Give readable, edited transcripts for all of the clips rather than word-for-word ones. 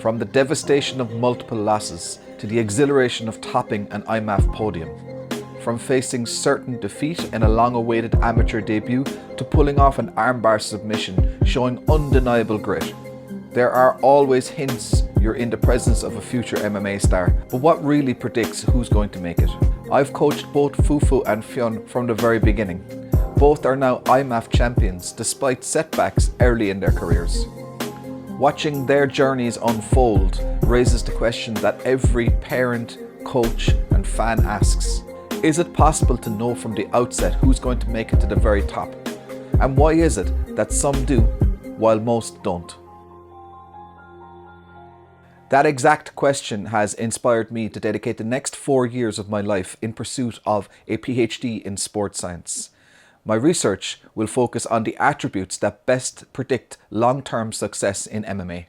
From the devastation of multiple losses to the exhilaration of topping an IMMAF podium. From facing certain defeat in a long-awaited amateur debut to pulling off an armbar submission showing undeniable grit. There are always hints you're in the presence of a future MMA star, but what really predicts who's going to make it? I've coached both Fou Fou and Fionn from the very beginning. Both are now IMMAF champions despite setbacks early in their careers. Watching their journeys unfold raises the question that every parent, coach and fan asks. Is it possible to know from the outset who's going to make it to the very top? And why is it that some do while most don't? That exact question has inspired me to dedicate the next 4 years of my life in pursuit of a PhD in sports science. My research will focus on the attributes that best predict long-term success in MMA.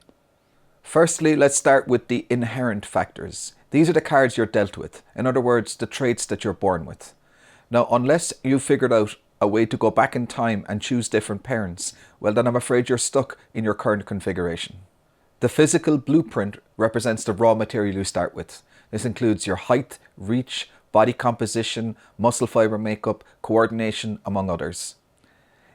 Firstly, let's start with the inherent factors. These are the cards you're dealt with. In other words, the traits that you're born with. Now, unless you've figured out a way to go back in time and choose different parents, well then I'm afraid you're stuck in your current configuration. The physical blueprint represents the raw material you start with. This includes your height, reach, body composition, muscle fiber makeup, coordination, among others.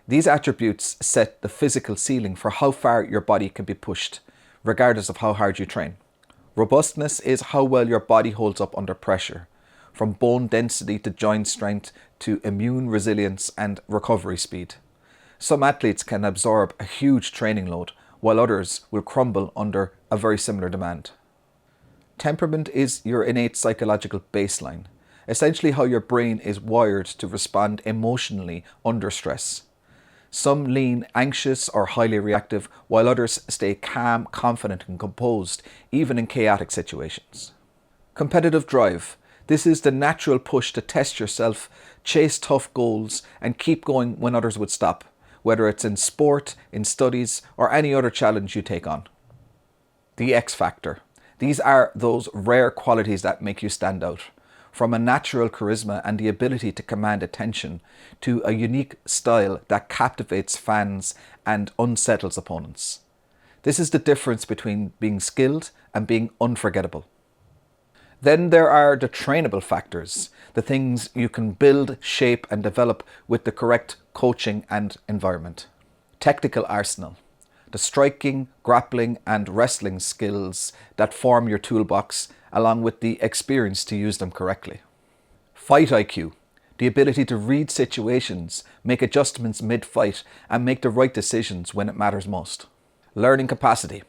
These attributes set the physical ceiling for how far your body can be pushed, regardless of how hard you train. Robustness is how well your body holds up under pressure, from bone density to joint strength to immune resilience and recovery speed. Some athletes can absorb a huge training load, while others will crumble under a very similar demand. Temperament is your innate psychological baseline, essentially how your brain is wired to respond emotionally under stress. Some lean anxious or highly reactive, while others stay calm, confident and composed, even in chaotic situations. Competitive drive. This is the natural push to test yourself, chase tough goals and keep going when others would stop, whether it's in sport, in studies or any other challenge you take on. The X factor. These are those rare qualities that make you stand out. From a natural charisma and the ability to command attention to a unique style that captivates fans and unsettles opponents. This is the difference between being skilled and being unforgettable. Then there are the trainable factors, the things you can build, shape and develop with the correct coaching and environment. Technical arsenal, the striking, grappling and wrestling skills that form your toolbox, along with the experience to use them correctly. Fight IQ, the ability to read situations, make adjustments mid-fight and make the right decisions when it matters most. Learning capacity.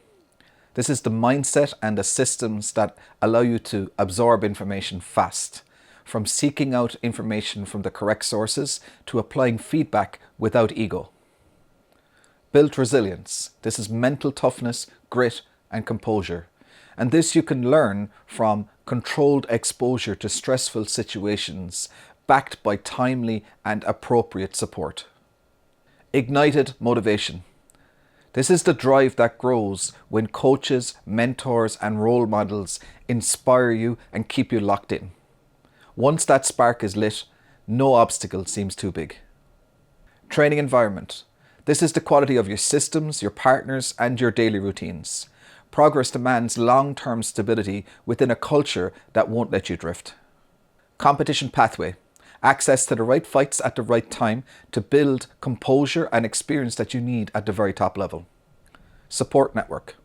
This is the mindset and the systems that allow you to absorb information fast, from seeking out information from the correct sources to applying feedback without ego. Built resilience. This is mental toughness, grit and composure. And this you can learn from controlled exposure to stressful situations, backed by timely and appropriate support. Ignited motivation. This is the drive that grows when coaches, mentors and role models inspire you and keep you locked in. Once that spark is lit, no obstacle seems too big. Training environment. This is the quality of your systems, your partners and your daily routines. Progress demands long-term stability within a culture that won't let you drift. Competition pathway. Access to the right fights at the right time to build composure and experience that you need at the very top level. Support network.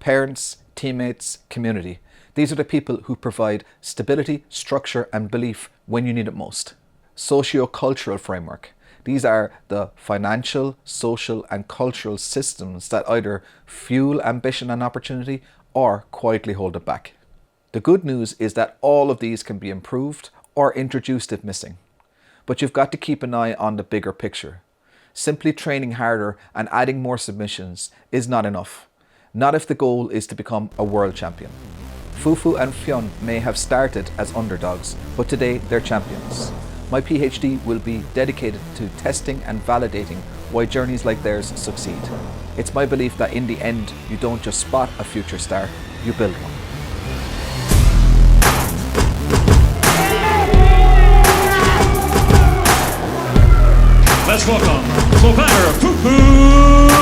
Parents, teammates, community. These are the people who provide stability, structure and belief when you need it most. Socio-cultural framework. These are the financial, social and cultural systems that either fuel ambition and opportunity or quietly hold it back. The good news is that all of these can be improved or introduced if missing. But you've got to keep an eye on the bigger picture. Simply training harder and adding more submissions is not enough. Not if the goal is to become a world champion. Fou Fou and Fionn may have started as underdogs, but today they're champions. My PhD will be dedicated to testing and validating why journeys like theirs succeed. It's my belief that in the end, you don't just spot a future star, you build one. Let's welcome the fighter, Fou Fou